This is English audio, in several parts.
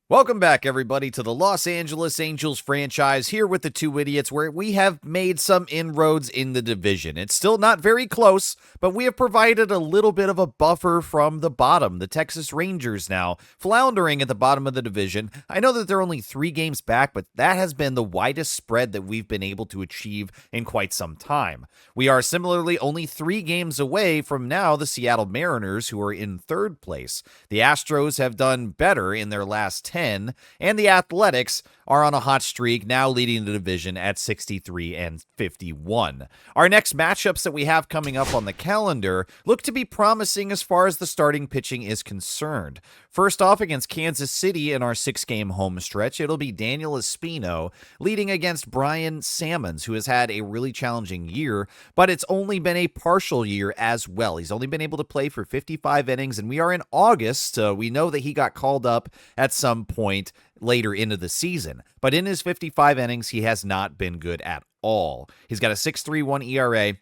Welcome back, everybody, to the Los Angeles Angels franchise here with the Two Idiots, where we have made some inroads in the division. It's still not very close, but we have provided a little bit of a buffer from the bottom. The Texas Rangers now floundering at the bottom of the division. I know that they're only 3 games back, but that has been the widest spread that we've been able to achieve in quite some time. We are similarly only 3 games away from now the Seattle Mariners, who are in 3rd place. The Astros have done better in their last 10, and the Athletics are on a hot streak, now leading the division at 63 and 51. Our next matchups that we have coming up on the calendar look to be promising as far as the starting pitching is concerned. First off, against Kansas City in our 6-game home stretch, it'll be Daniel Espino leading against Brian Sammons, who has had a really challenging year, but it's only been a partial year as well. He's only been able to play for 55 innings, and we are in August. We know that he got called up at some point later into the season, but in his 55 innings, he has not been good at all. He's got a 6.31 ERA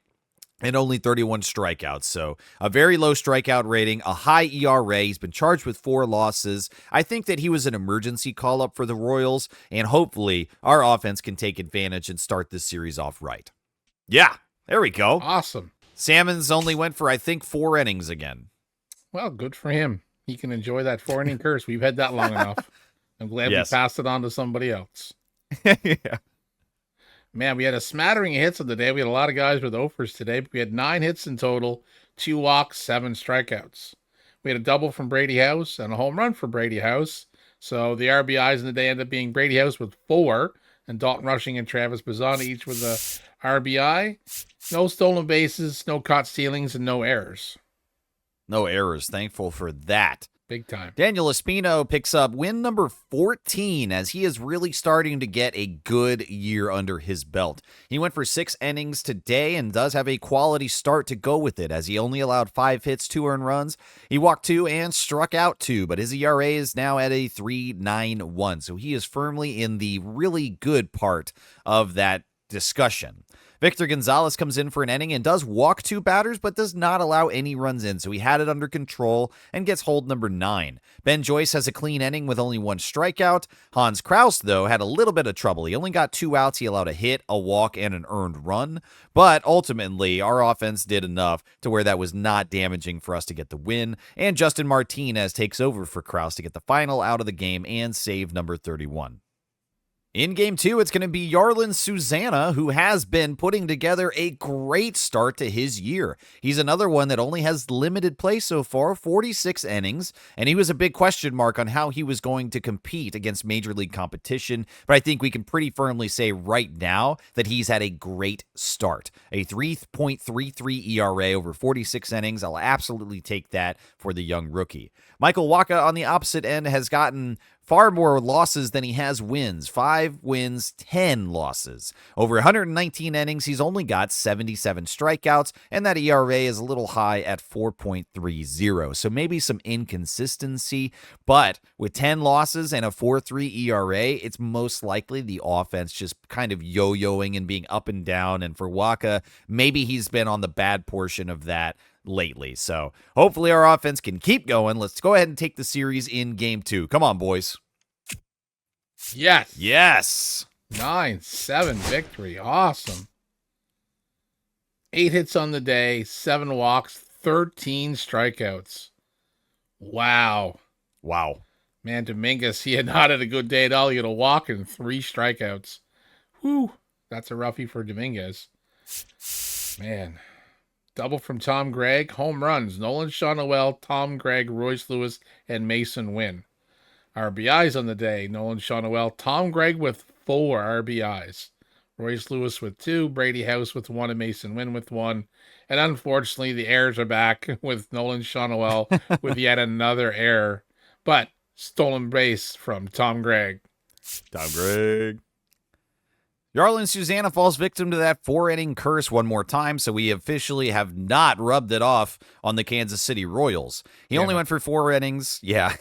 and only 31 strikeouts, so a very low strikeout rating, a high ERA. He's been charged with 4 losses. I think that he was an emergency call-up for the Royals, and hopefully our offense can take advantage and start this series off right. Yeah, there we go. Awesome. Sammons only went for, I think, 4 innings again. Well, good for him. He can enjoy that 4-inning curse. We've had that long enough. I'm glad we passed it on to somebody else. Yeah. Man, we had a smattering of hits on the day. We had a lot of guys with offers today. But we had 9 hits in total, 2 walks, 7 strikeouts. We had a double from Brady House and a home run for Brady House. So the RBIs in the day ended up being Brady House with 4, and Dalton Rushing and Travis Bazzani each with a RBI. No stolen bases, no caught stealings, and no errors. No errors. Thankful for that. Big time. Daniel Espino picks up win number 14 as he is really starting to get a good year under his belt. He went for 6 innings today and does have a quality start to go with it, as he only allowed 5 hits, 2 earned runs. He walked 2 and struck out 2, but his ERA is now at a 3.91, so he is firmly in the really good part of that discussion. Victor Gonzalez comes in for an inning and does walk 2 batters, but does not allow any runs in, so he had it under control and gets hold number 9. Ben Joyce has a clean inning with only 1 strikeout. Hans Kraus, though, had a little bit of trouble. He only got 2 outs. He allowed a hit, a walk, and an earned run, but ultimately, our offense did enough to where that was not damaging for us to get the win, and Justin Martinez takes over for Kraus to get the final out of the game and save number 31. In Game 2, it's going to be Yarlin Susana, who has been putting together a great start to his year. He's another one that only has limited play so far, 46 innings, and he was a big question mark on how he was going to compete against Major League competition, but I think we can pretty firmly say right now that he's had a great start. A 3.33 ERA over 46 innings. I'll absolutely take that for the young rookie. Michael Wacha on the opposite end has gotten far more losses than he has wins. 5 wins, 10 losses. Over 119 innings, he's only got 77 strikeouts, and that ERA is a little high at 4.30. So maybe some inconsistency, but with 10 losses and a 4.3 ERA, it's most likely the offense just kind of yo-yoing and being up and down. And for Wacha, maybe he's been on the bad portion of that lately. So hopefully our offense can keep going. Let's go ahead and take the series in Game 2. Come on, boys. Yes. Yes. 9-7 victory. Awesome. 8 hits on the day, 7 walks, 13 strikeouts. Wow. Wow. Man, Dominguez, he had not had a good day at all. He had a walk and 3 strikeouts. Whew. That's a roughie for Dominguez. Man. Double from Tom Gregg. Home runs. Nolan Shawnoel, Tom Gregg, Royce Lewis, and Mason Wynn. RBIs on the day. Nolan Shawnoel, Tom Gregg with 4 RBIs. Royce Lewis with 2. Brady House with 1. And Mason Wynn with 1. And unfortunately, the errors are back with Nolan Shawnoel with yet another error. But stolen base from Tom Gregg. Tom Gregg. Yarlin Susana falls victim to that 4-inning curse one more time, so we officially have not rubbed it off on the Kansas City Royals. He only went for 4 innings. Yeah,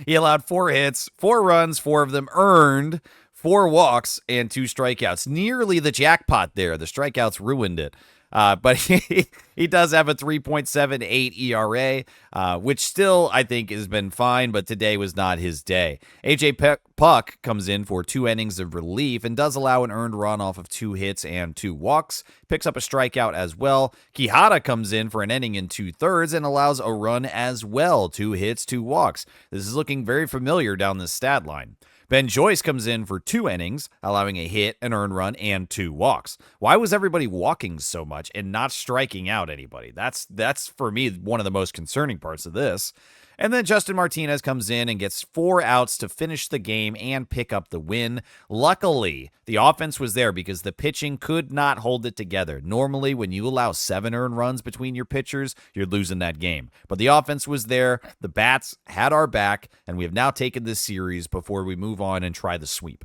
he allowed 4 hits, 4 runs, 4 of them earned, 4 walks, and 2 strikeouts. Nearly the jackpot there. The strikeouts ruined it. But he does have a 3.78 ERA, which still I think has been fine, but today was not his day. AJ Puck comes in for 2 innings of relief and does allow an earned run off of 2 hits and 2 walks, picks up a strikeout as well. Quijada comes in for an inning and 2/3 and allows a run as well, 2 hits, 2 walks. This is looking very familiar down the stat line. Ben Joyce comes in for 2 innings, allowing a hit, an earned run, and 2 walks. Why was everybody walking so much and not striking out anybody? That's for me one of the most concerning parts of this. And then Justin Martinez comes in and gets 4 outs to finish the game and pick up the win. Luckily, the offense was there because the pitching could not hold it together. Normally, when you allow 7 earned runs between your pitchers, you're losing that game. But the offense was there, the bats had our back, and we have now taken this series before we move on and try the sweep.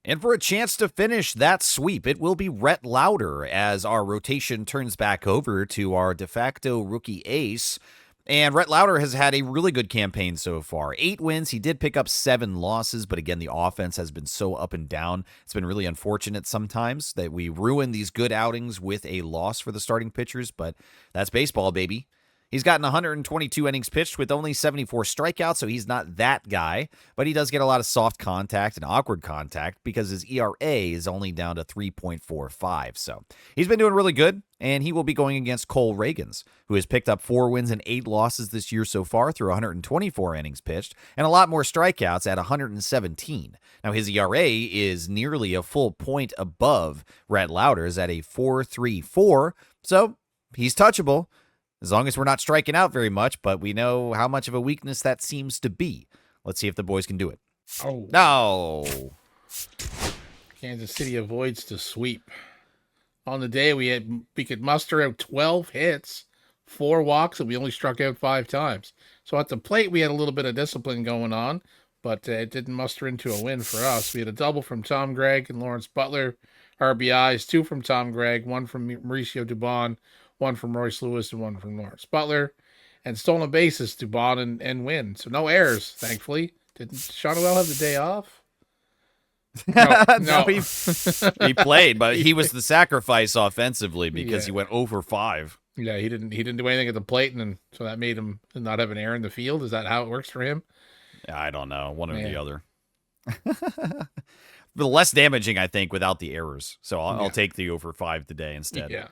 And for a chance to finish that sweep, it will be Rhett Lauder as our rotation turns back over to our de facto rookie ace. And Rhett Lauder has had a really good campaign so far. 8 wins. He did pick up 7 losses, but again, the offense has been so up and down. It's been really unfortunate sometimes that we ruin these good outings with a loss for the starting pitchers, but that's baseball, baby. He's gotten 122 innings pitched with only 74 strikeouts, so he's not that guy, but he does get a lot of soft contact and awkward contact because his ERA is only down to 3.45. So he's been doing really good, and he will be going against Cole Reagans, who has picked up 4 wins and 8 losses this year so far through 124 innings pitched and a lot more strikeouts at 117. Now, his ERA is nearly a full point above Rhett Lauder's at a 4.34, so he's touchable. As long as we're not striking out very much, but we know how much of a weakness that seems to be. Let's see if the boys can do it. Oh. No. Kansas City avoids the sweep. On the day, we could muster out 12 hits, 4 walks, and we only struck out 5 times. So at the plate, we had a little bit of discipline going on, but it didn't muster into a win for us. We had a double from Tom Gregg and Lawrence Butler, RBIs, 2 from Tom Gregg, 1 from Mauricio Dubon, 1 from Royce Lewis, and 1 from Lawrence Butler. And stolen bases, Dubon and Wynn. So no errors, thankfully. Didn't Shonwell have the day off? No, he played, but he was the sacrifice offensively because he went 0-for-5. Yeah, he didn't do anything at the plate, and so that made him not have an error in the field. Is that how it works for him? I don't know, one or the other. But less damaging, I think, without the errors. So I'll take the 0-for-5 today instead. Yeah.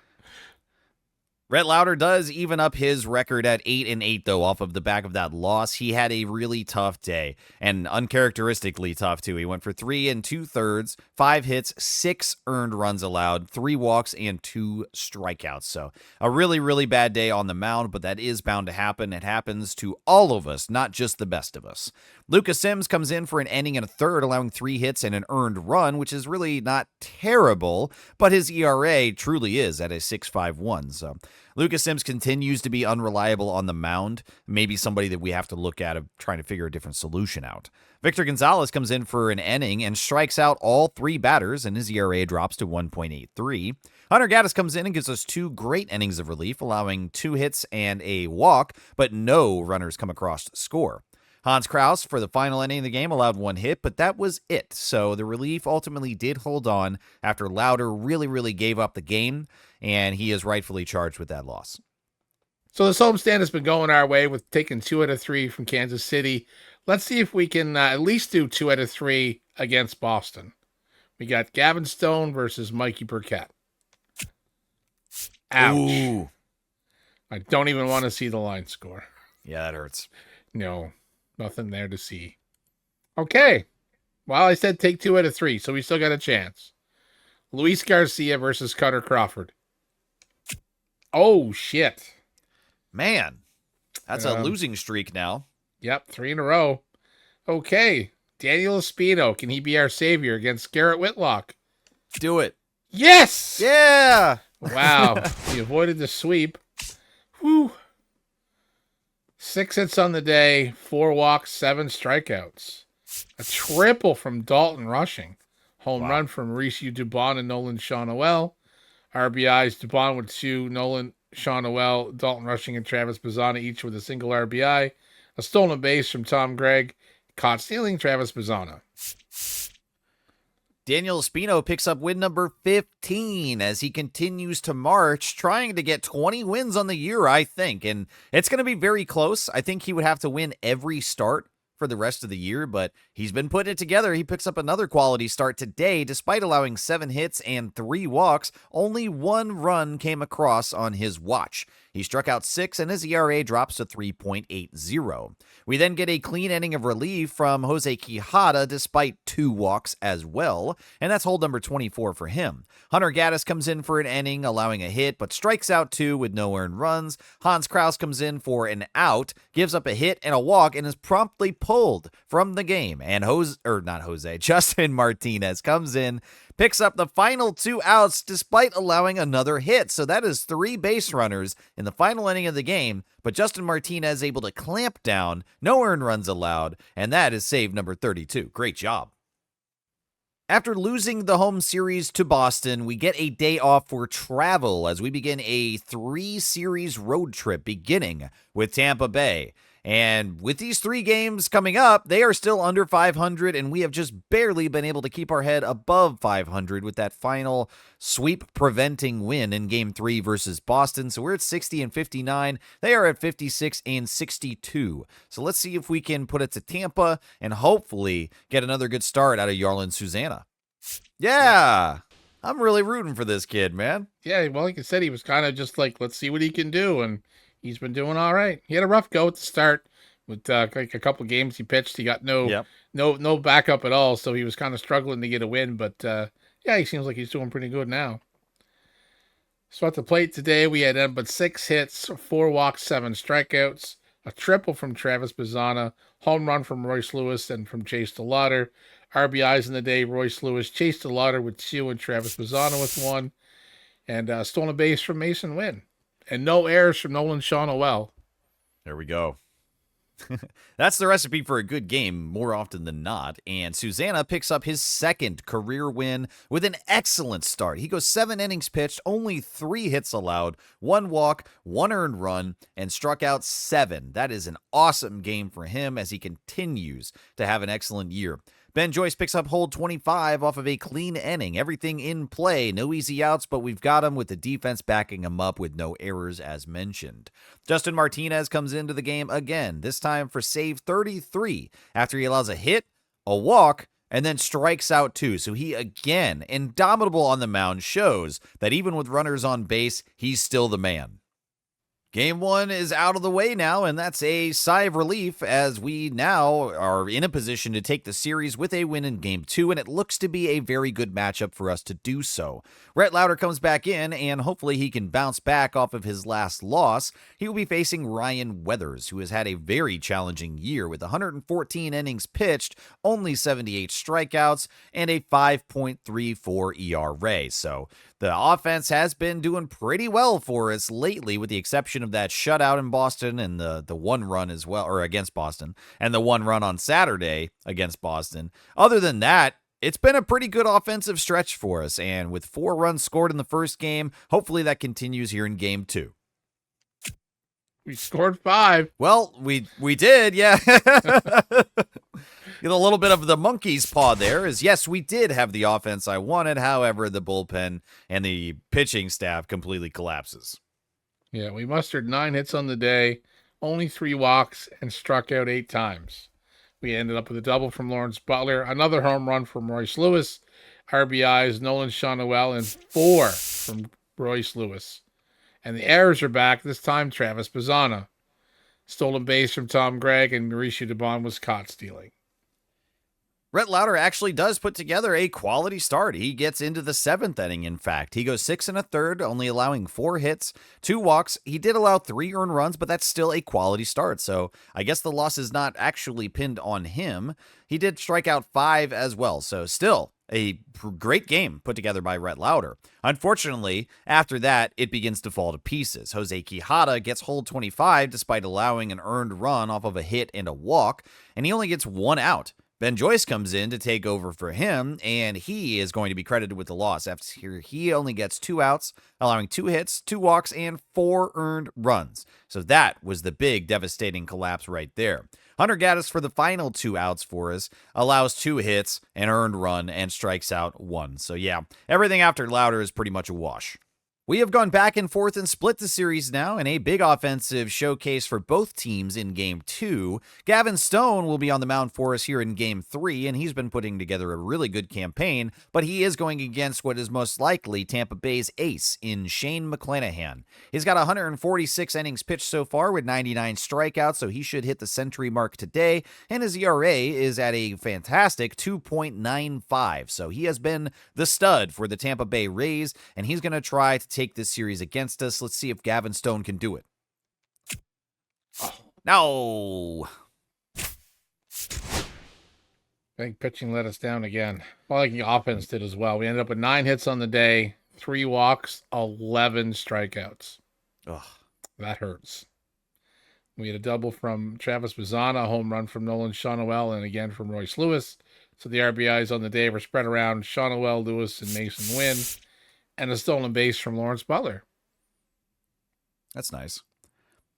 Rhett Lauder does even up his record at 8-8, though, off of the back of that loss. He had a really tough day, and uncharacteristically tough, too. He went for 3 2/3, 5 hits, 6 earned runs allowed, 3 walks, and 2 strikeouts. So a really, really bad day on the mound, but that is bound to happen. It happens to all of us, not just the best of us. Lucas Sims comes in for an inning and a third, allowing 3 hits and an earned run, which is really not terrible, but his ERA truly is at a 6.51. So Lucas Sims continues to be unreliable on the mound, maybe somebody that we have to look at of trying to figure a different solution out. Victor Gonzalez comes in for an inning and strikes out all 3 batters, and his ERA drops to 1.83. Hunter Gaddis comes in and gives us 2 great innings of relief, allowing 2 hits and a walk, but no runners come across to score. Hans Kraus, for the final inning of the game, allowed 1 hit, but that was it. So the relief ultimately did hold on after Lauder really, really gave up the game, and he is rightfully charged with that loss. So this homestand has been going our way with taking 2 out of 3 from Kansas City. Let's see if we can at least do 2 out of 3 against Boston. We got Gavin Stone versus Mikey Burkett. Ouch. Ooh. I don't even want to see the line score. Yeah, that hurts. No. Nothing there to see. Okay. Well, I said take 2 out of 3, so we still got a chance. Luis Garcia versus Cutter Crawford. Oh, shit. Man, that's a losing streak now. Yep, 3 in a row. Okay. Daniel Espino, can he be our savior against Garrett Whitlock? Do it. Yes! Yeah! Wow. He avoided the sweep. Whew. 6 hits on the day, 4 walks, 7 strikeouts. A triple from Dalton Rushing. Home run from Mauricio Dubon and Nolan Shawnoel. RBIs, Dubon with 2, Nolan Shawnoel, Dalton Rushing, and Travis Bazzana, each with a single RBI. A stolen base from Tom Gregg. Caught stealing, Travis Bazzana. Daniel Espino picks up win number 15 as he continues to march, trying to get 20 wins on the year, I think. And it's going to be very close. I think he would have to win every start for the rest of the year, but he's been putting it together. He picks up another quality start today. Despite allowing 7 hits and 3 walks, only 1 run came across on his watch. He struck out 6 and his ERA drops to 3.80. We then get a clean inning of relief from Jose Quijada despite 2 walks as well, and that's hold number 24 for him. Hunter Gaddis comes in for an inning, allowing a hit, but strikes out 2 with no earned runs. Hans Kraus comes in for an out, gives up a hit and a walk, and is promptly pulled from the game. And Justin Martinez comes in, picks up the final 2 outs despite allowing another hit. So that is 3 base runners in the final inning of the game, but Justin Martinez able to clamp down, no earned runs allowed, and that is save number 32. Great job. After losing the home series to Boston, we get a day off for travel as we begin a 3-series road trip beginning with Tampa Bay. And with these 3 games coming up, they are still under 500, and we have just barely been able to keep our head above 500 with that final sweep-preventing win in Game 3 versus Boston. So we're at 60-59. They are at 56-62. So let's see if we can put it to Tampa and hopefully get another good start out of Yarlin Susana. Yeah, I'm really rooting for this kid, man. Yeah, well, like I said, he was kind of just like, let's see what he can do, and he's been doing all right. He had a rough go at the start with like a couple games he pitched. He got no backup at all, so he was kind of struggling to get a win. But yeah, he seems like he's doing pretty good now. So at the plate today, we had but 6 hits, 4 walks, 7 strikeouts, a triple from Travis Bazzana, home run from Royce Lewis and from Chase DeLauder. RBIs in the day, Royce Lewis, Chase DeLauder with 2, and Travis Bazzana with 1. And stolen base from Mason Wynn. And no errors from Nolan Shawnoel. There we go. That's the recipe for a good game more often than not. And Susana picks up his 2nd career win with an excellent start. He goes 7 innings pitched, only 3 hits allowed, 1 walk, 1 earned run, and struck out 7. That is an awesome game for him as he continues to have an excellent year. Ben Joyce picks up hold 25 off of a clean inning. Everything in play, no easy outs, but we've got him with the defense backing him up with no errors as mentioned. Justin Martinez comes into the game again, this time for save 33 after he allows a hit, a walk, and then strikes out 2. So he again, indomitable on the mound, shows that even with runners on base, he's still the man. Game 1 is out of the way now, and that's a sigh of relief as we now are in a position to take the series with a win in Game 2, and it looks to be a very good matchup for us to do so. Rhett Lauder comes back in, and hopefully he can bounce back off of his last loss. He will be facing Ryan Weathers, who has had a very challenging year with 114 innings pitched, only 78 strikeouts, and a 5.34 ERA. So the offense has been doing pretty well for us lately, with the exception of that shutout in Boston and the 1 run as well, or against Boston, and the 1 run on Saturday against Boston. Other than that, it's been a pretty good offensive stretch for us, and with 4 runs scored in the first game, hopefully that continues here in Game 2. We scored 5. Well, we did, yeah. Get a little bit of the monkey's paw there, as yes, we did have the offense I wanted. However, the bullpen and the pitching staff completely collapses. Yeah, we mustered 9 hits on the day, only 3 walks, and struck out 8 times. We ended up with a double from Lawrence Butler, another home run from Royce Lewis, RBIs, Nolan Shawnoel, and 4 from Royce Lewis. And the errors are back, this time Travis Bazzana. Stolen base from Tom Gregg, and Mauricio Dubon was caught stealing. Rhett Lauder actually does put together a quality start. He gets into the 7th inning, in fact. He goes 6 1/3, only allowing 4 hits, 2 walks. He did allow 3 earned runs, but that's still a quality start. So I guess the loss is not actually pinned on him. He did strike out 5 as well. So still a great game put together by Rhett Lauder. Unfortunately, after that, it begins to fall to pieces. Jose Quijada gets hold 25 despite allowing an earned run off of a hit and a walk, and he only gets 1 out. Ben Joyce comes in to take over for him, and he is going to be credited with the loss after he only gets 2 outs, allowing 2 hits, 2 walks, and 4 earned runs. So that was the big devastating collapse right there. Hunter Gaddis for the final 2 outs for us, allows 2 hits, an earned run, and strikes out 1. So yeah, everything after Louder is pretty much a wash. We have gone back and forth and split the series now in a big offensive showcase for both teams in Game 2. Gavin Stone will be on the mound for us here in Game 3, and he's been putting together a really good campaign, but he is going against what is most likely Tampa Bay's ace in Shane McClanahan. He's got 146 innings pitched so far with 99 strikeouts, so he should hit the century mark today, and his ERA is at a fantastic 2.95, so he has been the stud for the Tampa Bay Rays, and he's going to try to take this series against us. Let's see if Gavin Stone can do it. No. I think pitching let us down again. Well, like the offense did as well. We ended up with 9 hits on the day, 3 walks, 11 strikeouts. Ugh. That hurts. We had a double from Travis Bazzana, a home run from Nolan Shawnoel, and again from Royce Lewis. So the RBIs on the day were spread around Shawnoel, Lewis, and Mason Wynn, and a stolen base from Lawrence Butler. That's nice.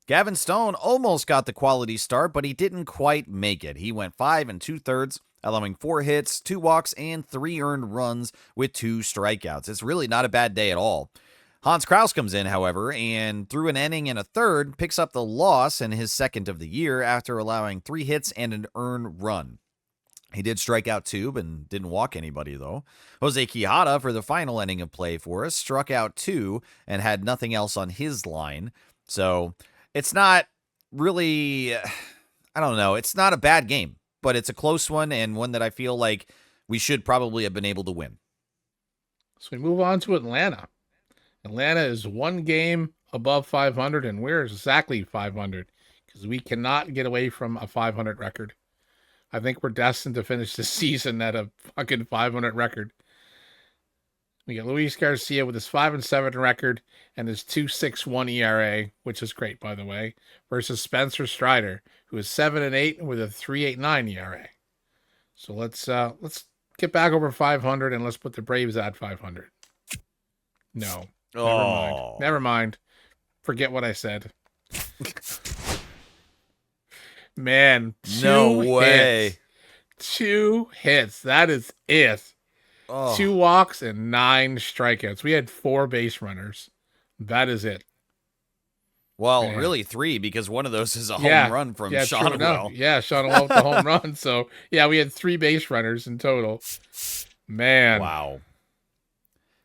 Gavin Stone almost got the quality start, but he didn't quite make it. He went 5 2/3, allowing 4 hits, 2 walks, and 3 earned runs with 2 strikeouts. It's really not a bad day at all. Hans Kraus comes in, however, and through an inning and a third, picks up the loss in his second of the year after allowing 3 hits and an earned run. He did strike out 2 and didn't walk anybody, though. Jose Quijada, for the final inning of play for us, struck out 2 and had nothing else on his line. So it's not really, I don't know, it's not a bad game, but it's a close one and one that I feel like we should probably have been able to win. So we move on to Atlanta. Atlanta is 1 game above 500, and we're exactly 500 because we cannot get away from a 500 record. I think we're destined to finish the season at a fucking 500 record. We got Luis Garcia with his 5-7 record and his 2.61 ERA, which is great, by the way, versus Spencer Strider, who is 7-8 with a 3.89 ERA. So let's get back over 500 and let's put the Braves at 500. No, never mind. Forget what I said. Man, no way. 2 hits. That is it. 2 walks and 9 strikeouts. We had 4 base runners. That is it. Well, really 3 because one of those is a home run from Shawnoel. Yeah, Shawnoel with the home run. So, yeah, we had 3 base runners in total. Man. Wow.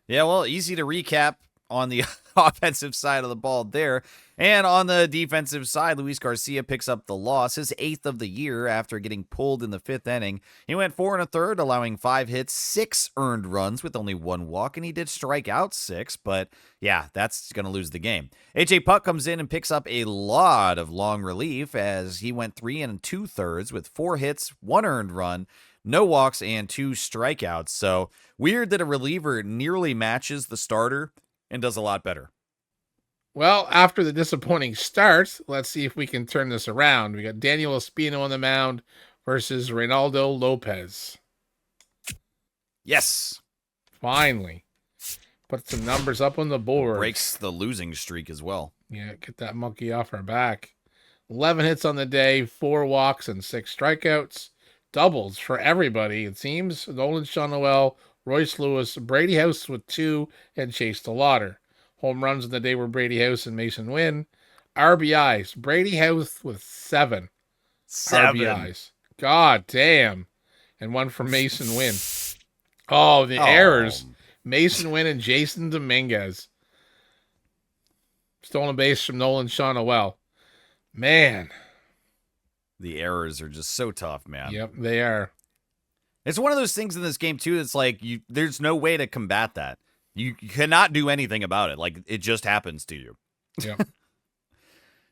Yeah, well, easy to recap on the offensive side of the ball there. And on the defensive side, Luis Garcia picks up the loss, his 8th of the year after getting pulled in the 5th inning. He went 4 1/3, allowing 5 hits, 6 earned runs with only 1 walk, and he did strike out 6, but yeah, that's going to lose the game. AJ Puck comes in and picks up a lot of long relief as he went 3 2/3 with 4 hits, 1 earned run, no walks, and 2 strikeouts. So weird that a reliever nearly matches the starter and does a lot better. Well, after the disappointing start, let's see if we can turn this around. We got Daniel Espino on the mound versus Reynaldo Lopez. Yes. Finally. Put some numbers up on the board. Breaks the losing streak as well. Yeah, get that monkey off our back. 11 hits on the day, 4 walks, and 6 strikeouts. Doubles for everybody, it seems. Nolan Shawnoel, Royce Lewis, Brady House with 2, and Chase DeLauder. Home runs in the day were Brady House and Mason Wynn. RBIs, Brady House with 7 RBIs. God damn. And 1 from Mason Wynn. Oh, the errors. Mason Wynn and Jason Dominguez. Stolen base from Nolan Shawnoel. Man. The errors are just so tough, man. Yep, they are. It's one of those things in this game, too, that's like, there's no way to combat that. You cannot do anything about it. Like, it just happens to you. Yep.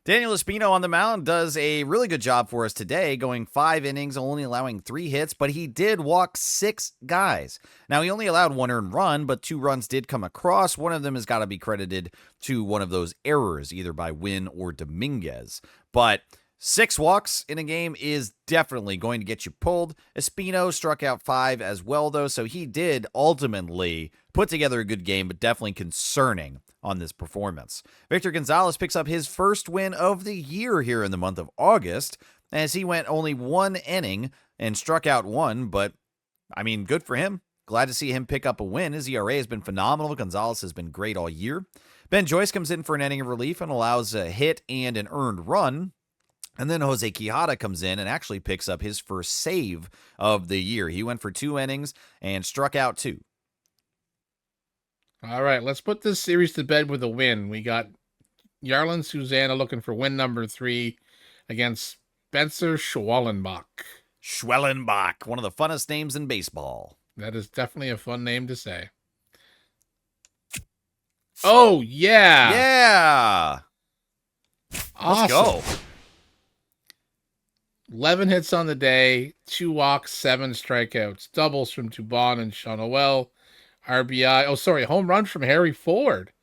Daniel Espino on the mound does a really good job for us today, going 5 innings, only allowing 3 hits, but he did walk 6 guys. Now, he only allowed 1 earned run, but 2 runs did come across. One of them has got to be credited to one of those errors, either by Wynn or Dominguez. But 6 walks in a game is definitely going to get you pulled. Espino struck out 5 as well, though, so he did ultimately put together a good game, but definitely concerning on this performance. Victor Gonzalez picks up his first win of the year here in the month of August. as he went only 1 inning and struck out 1, but I mean, good for him. Glad to see him pick up a win. His ERA has been phenomenal. Gonzalez has been great all year. Ben Joyce comes in for an inning of relief and allows a hit and an earned run. And then Jose Quijada comes in and actually picks up his first save of the year. He went for 2 innings and struck out 2. All right, let's put this series to bed with a win. We got Yarlin Susanna looking for win number 3 against Spencer Schwellenbach. Schwellenbach, one of the funnest names in baseball. That is definitely a fun name to say. Oh, yeah. Yeah. Awesome. Let's go. 11 hits on the day, 2 walks, 7 strikeouts, doubles from Dubon and Shonowell, RBI. Home run from Harry Ford.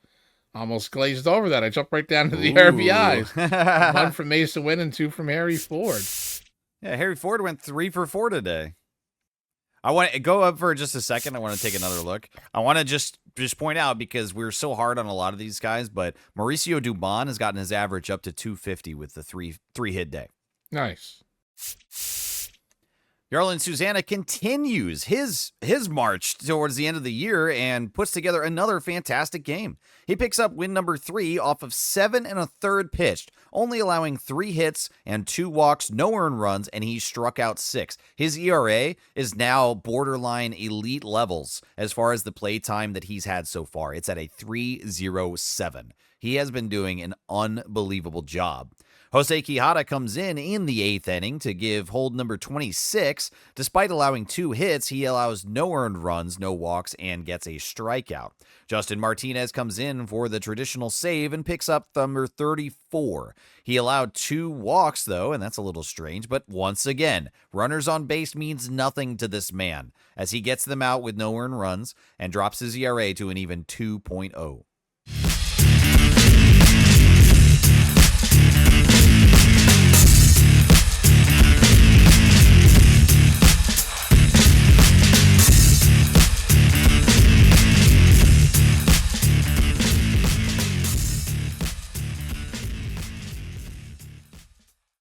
Almost glazed over that. I jumped right down to the RBIs. 1 from Mesa Win and 2 from Harry Ford. Yeah, Harry Ford went 3 for 4 today. I want to go up for just a second. I want to take another look. I want to just point out, because we're so hard on a lot of these guys, but Mauricio Dubon has gotten his average up to 250 with the three hit day. Nice. Yarlin Susanna continues his march towards the end of the year and puts together another fantastic game. He picks up win number 3 off of 7 1/3 pitched, only allowing 3 hits and 2 walks, no earned runs, and he struck out 6. His ERA is now borderline elite levels as far as the play time that he's had so far. It's at a 3.07. He has been doing an unbelievable job. Jose Quijada comes in the 8th inning to give hold number 26. Despite allowing 2 hits, he allows no earned runs, no walks, and gets a strikeout. Justin Martinez comes in for the traditional save and picks up number 34. He allowed 2 walks, though, and that's a little strange, but once again, runners on base means nothing to this man, as he gets them out with no earned runs and drops his ERA to an even 2.0.